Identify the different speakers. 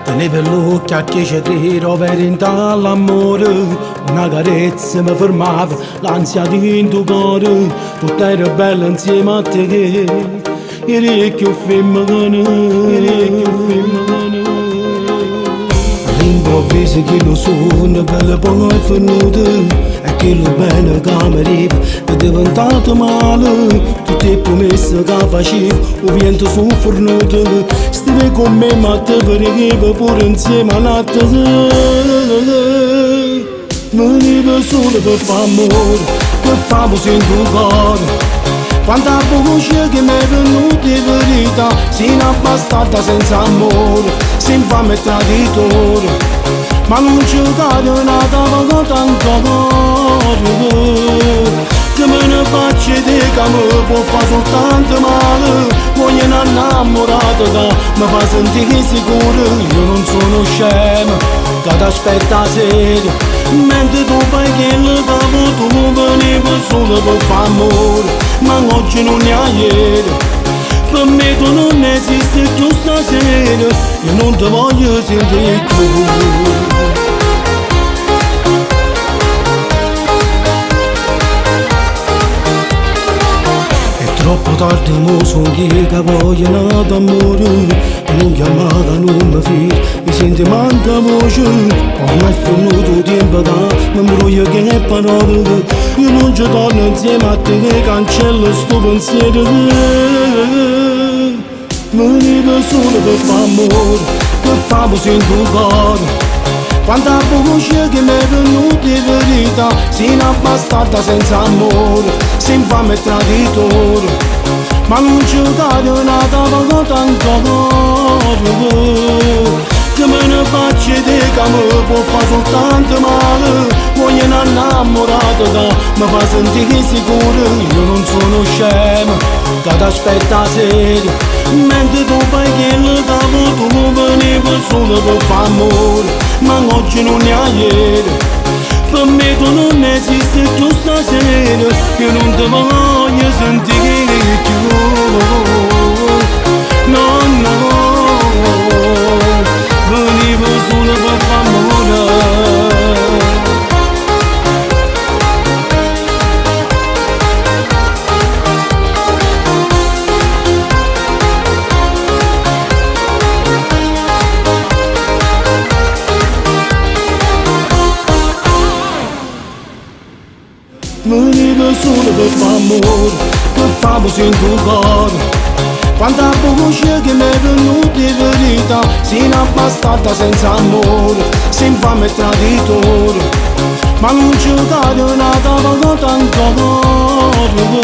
Speaker 1: Tenevo l'occhio a che ci rovere in l'amore, una carezza mi fermava, l'ansia di tuo cuore, tutto era bello insieme a te, eri più femmina, all'improvviso che lo sono, bella poi finita, e che lo bene che mi arriva è diventato male. Tutte le promesse che facevo, il vento soffernato, stivi con me ma te preghevo pure insieme a notte. Venivo solo per fare amore, che favo senza tuo cuore. Quanta voce che mi è venuta di verità, sei una bastarda senza amore, sei infame e traditore. Ma non c'è cade nata con tanto cuore, che me ne faccio di che mi può fare soltanto male. Voglio innamorata che mi fa sentire sicuro, io non sono scemo che ti aspetta serio, mentre tu fai quello che tu venivo solo per fare amore, ma oggi non è ieri. Per me tu non esiste più stasera, io non ti voglio sentire più. Troppo tardi mo son che vogliono d'amore, e non chiamata non mi filo, mi senti manca voce. Ormai è finito tempo da mi imbroglio che è parole, io non ci torno insieme a te che cancello sto pensiero. Venivo solo per fare amore, che favo senza tuo cuore. Quanta voce che mi è venuta di verità, sei una bastarda senza amore, sei infame e traditore. Ma non c'è cade nata con tanto cuore, che me ne faccio di che mi può fare soltanto male. Voglio innamorata che mi fa sentire sicuro, io non sono scemo che ti aspetta serio, mentre tu fai quello che tu venivo solo per fare amore, ma oggi non è ieri. Per me tu non esiste più stasera, io non ti voglio sentire più. No, no, venivo solo per fare amore. Venivo solo per fare amore, che favo senza tuo cuore. Quanta voce che mi è venuta di verità, sei una bastarda senza amore, sei infame e traditore. Ma non c'è cade nata con tanto cuore,